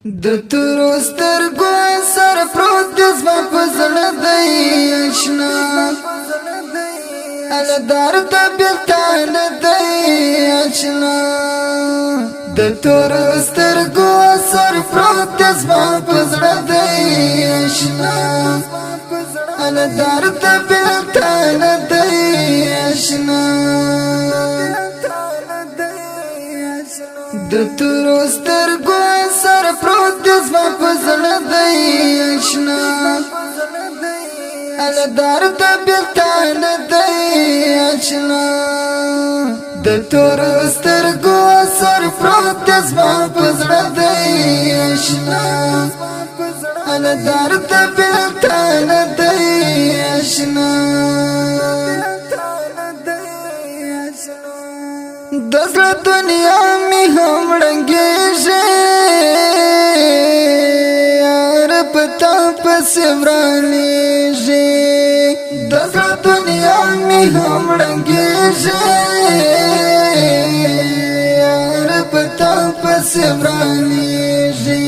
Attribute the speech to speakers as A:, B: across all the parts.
A: د تورو سترګو سر پروت د زما په زړه دی اشنا ال درد بیلتان دی اشنا د تورو سترګو سر پروت د زما په زړه دی اشنا ال درد بیلتان دی اشنا د تورو سترګو سر پروت د زما په زړه دی اشنا ال درد بیلتان دی اشنا د تورو سترګو سر پروت د زما په زړه دی اشنا ال درد بیلتان دی اشنا دزړه دنیا می هم رنگیږي یار پتا پس ورانیږي دزړه دنیا می هم رنگیږي یار پتا پس ورانیږي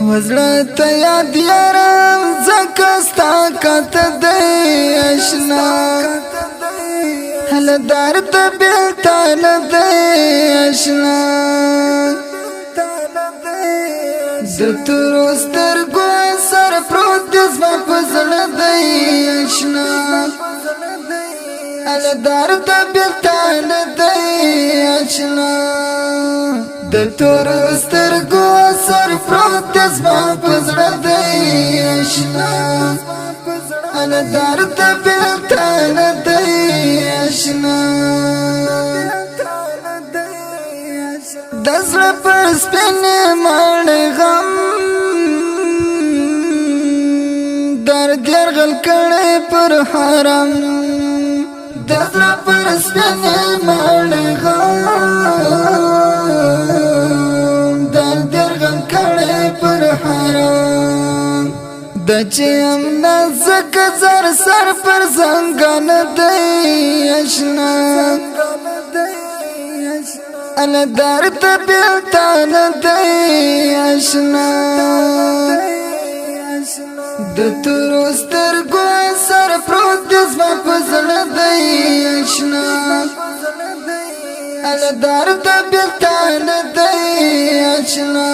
A: وزړه ته یاد یارم زکه ستا کته دی اشنا هل درد بیلتان دی اشنا د تورو سترګو سر پروت د زما په زړه دی اشنا هل درد بیلتان دی اشنا د تورو سترګو سر پروت د زما په زړه دی اشنا هل درد بیلتان دی اشنا دزړه پر سپینې ماڼۍ غم درد یرغل کړی پر حرم دزړه پر سپینې ماڼۍ غم درد یرغل کړی پر حرم د چې امنا زکه زر سر پر زنګان دی اشنا ال درد بیلتان دی اشنا د تورو سترګو سر پروت د زما په زړه دی اشنا ال درد بیلتان دی اشنا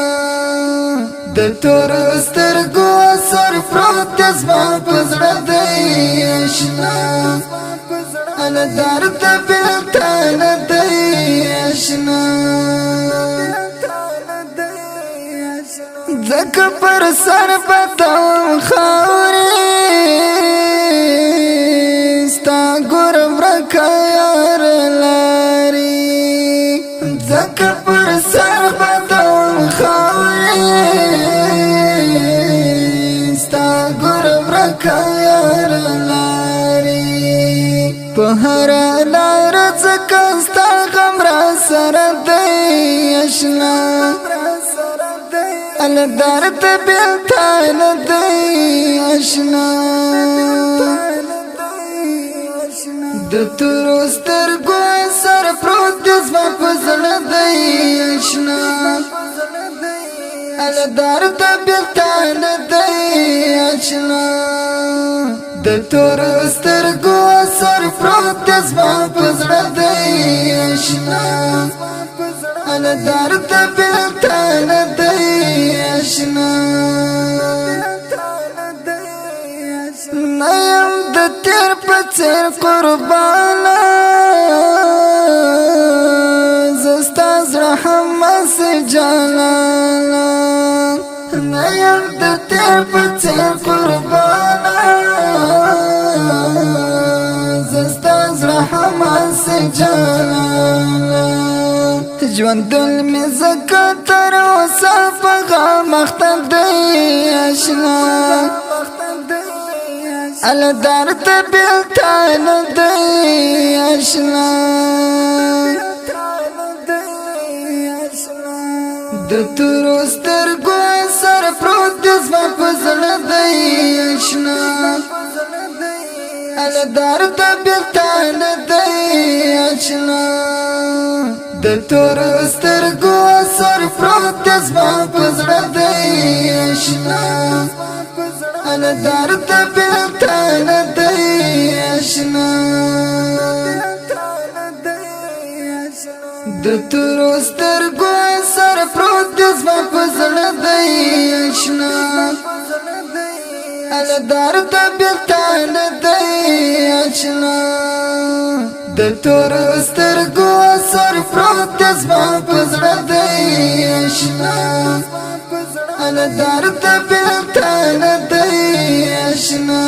A: د تورو سترګو سر پروت د زما په زړه دی اشنا ال درد بیلتان دی اشنا زکه پر سر بتاو خاورې ستا ګور ورکه یار لاري زکه پر سر بتاو خاورې ستا ګور ورکه یار لاري په هر لار زکه ستا غم را سره دی اشنا ال درد بیلتان دی اشنا د تورو سترګو سر پروت د زما په زړه دی اشنا ال درد بیلتان دی اشنا د تورو سترګو سر پروت د زما په زړه دی اشنا ال درد بیلتان دی اشنا نیم د تیر په څیر قربانا زستا زړه هم سي جانانا نیم د تیر په څیر قربانا زستا زړه هم سي جانانا ژوندون می زکه تر اوسه په غم اخته دی اشنا ال درد بیلتان دی اشنا د تورو سترګو سر پروت د زما په زړه دی اشنا ال درد بیلتان دی اشنا د تور سترګو اثر پروت د زما په زړه دی آشنا انا درد بلتان دی آشنا د تور سترګو اثر پروت د زما په زړه دی آشنا انا درد بلتان دی آشنا د تور سترګو اثر پروت د زما په زړه دی آشنا انا درد بلتان دی آشنا